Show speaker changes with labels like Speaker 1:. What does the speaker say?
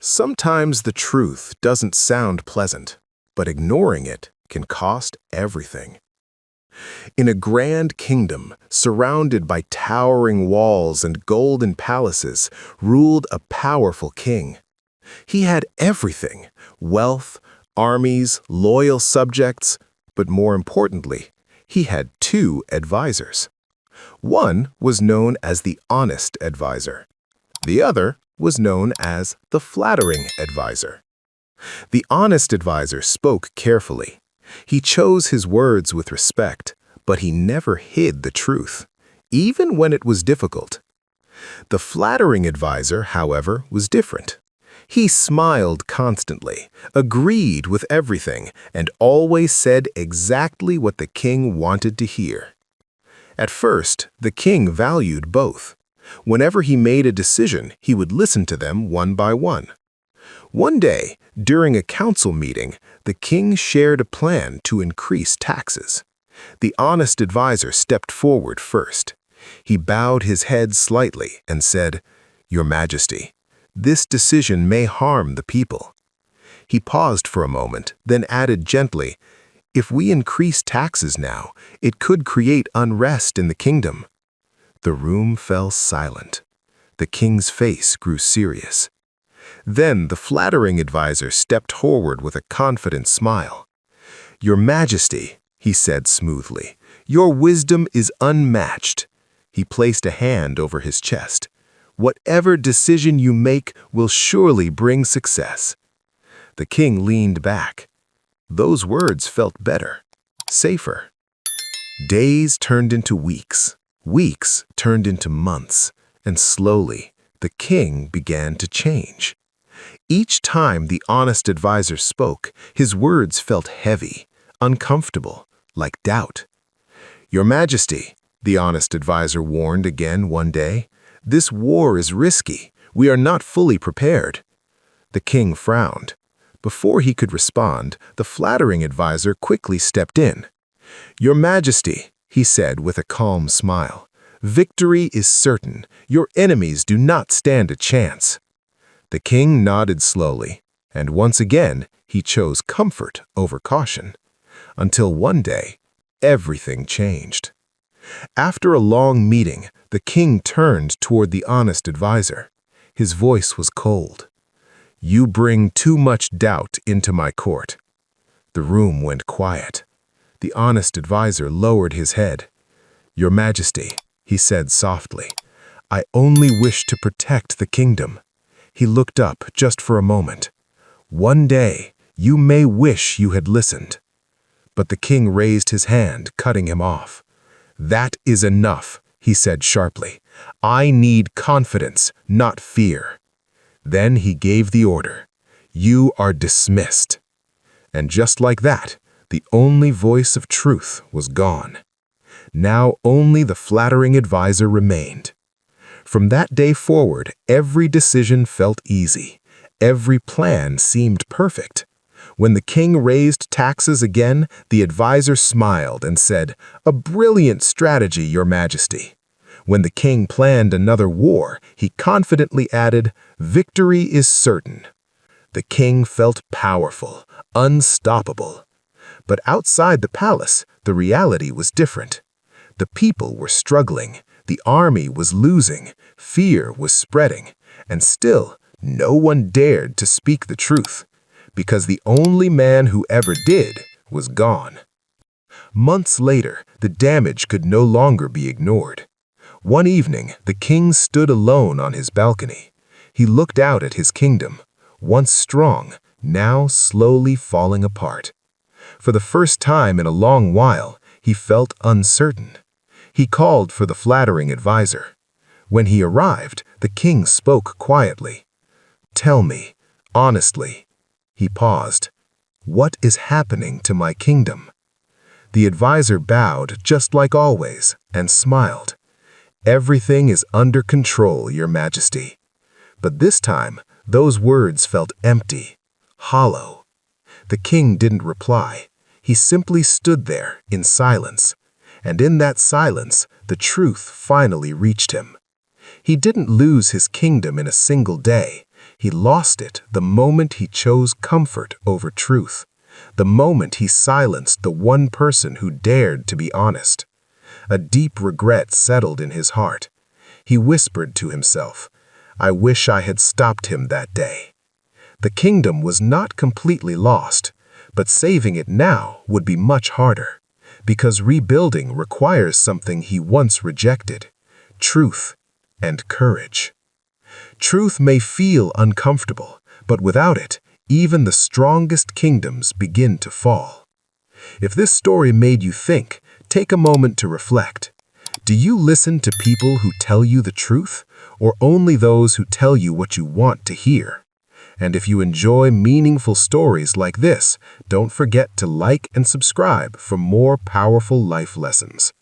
Speaker 1: Sometimes the truth doesn't sound pleasant, but ignoring it can cost everything. In a grand kingdom, surrounded by towering walls and golden palaces, ruled a powerful king. He had everything: wealth, armies, loyal subjects, but more importantly, he had two advisors. One was known as the honest advisor. The other was known as the flattering advisor. The honest advisor spoke carefully. He chose his words with respect, but he never hid the truth, even when it was difficult. The flattering advisor, however, was different. He smiled constantly, agreed with everything, and always said exactly what the king wanted to hear. At first, the king valued both. Whenever he made a decision, he would listen to them one by one. One day, during a council meeting, the king shared a plan to increase taxes. The honest advisor stepped forward first. He bowed his head slightly and said, "Your Majesty, this decision may harm the people." He paused for a moment, then added gently, "If we increase taxes now, it could create unrest in the kingdom." The room fell silent. The king's face grew serious. Then the flattering advisor stepped forward with a confident smile. "Your Majesty," he said smoothly, "your wisdom is unmatched." He placed a hand over his chest. "Whatever decision you make will surely bring success." The king leaned back. Those words felt better, safer. Days turned into weeks. Weeks turned into months, and slowly, the king began to change. Each time the honest advisor spoke, his words felt heavy, uncomfortable, like doubt. "Your Majesty," the honest advisor warned again one day, "this war is risky. We are not fully prepared." The king frowned. Before he could respond, the flattering advisor quickly stepped in. "Your Majesty," he said with a calm smile, "victory is certain. Your enemies do not stand a chance." The king nodded slowly, and once again he chose comfort over caution. Until one day, everything changed. After a long meeting, the king turned toward the honest advisor. His voice was cold. "You bring too much doubt into my court." The room went quiet. The honest advisor lowered his head. "Your Majesty," he said softly, "I only wish to protect the kingdom." He looked up just for a moment. "One day, you may wish you had listened." But the king raised his hand, cutting him off. "That is enough," he said sharply. "I need confidence, not fear." Then he gave the order, "You are dismissed." And just like that, the only voice of truth was gone. Now only the flattering advisor remained. From that day forward, every decision felt easy. Every plan seemed perfect. When the king raised taxes again, the advisor smiled and said, "A brilliant strategy, Your Majesty." When the king planned another war, he confidently added, "Victory is certain." The king felt powerful, unstoppable. But outside the palace, the reality was different. The people were struggling, the army was losing, fear was spreading, and still no one dared to speak the truth, because the only man who ever did was gone. Months later, the damage could no longer be ignored. One evening, the king stood alone on his balcony. He looked out at his kingdom, once strong, now slowly falling apart. For the first time in a long while, he felt uncertain. He called for the flattering advisor. When he arrived, the king spoke quietly. "Tell me, honestly." He paused. "What is happening to my kingdom?" The advisor bowed just like always and smiled. "Everything is under control, Your Majesty." But this time, those words felt empty, hollow. The king didn't reply. He simply stood there in silence. And in that silence, the truth finally reached him. He didn't lose his kingdom in a single day. He lost it the moment he chose comfort over truth, the moment he silenced the one person who dared to be honest. A deep regret settled in his heart. He whispered to himself, "I wish I had stopped him that day." The kingdom was not completely lost, but saving it now would be much harder, because rebuilding requires something he once rejected: truth and courage. Truth may feel uncomfortable, but without it, even the strongest kingdoms begin to fall. If this story made you think, take a moment to reflect. Do you listen to people who tell you the truth, or only those who tell you what you want to hear? And if you enjoy meaningful stories like this, don't forget to like and subscribe for more powerful life lessons.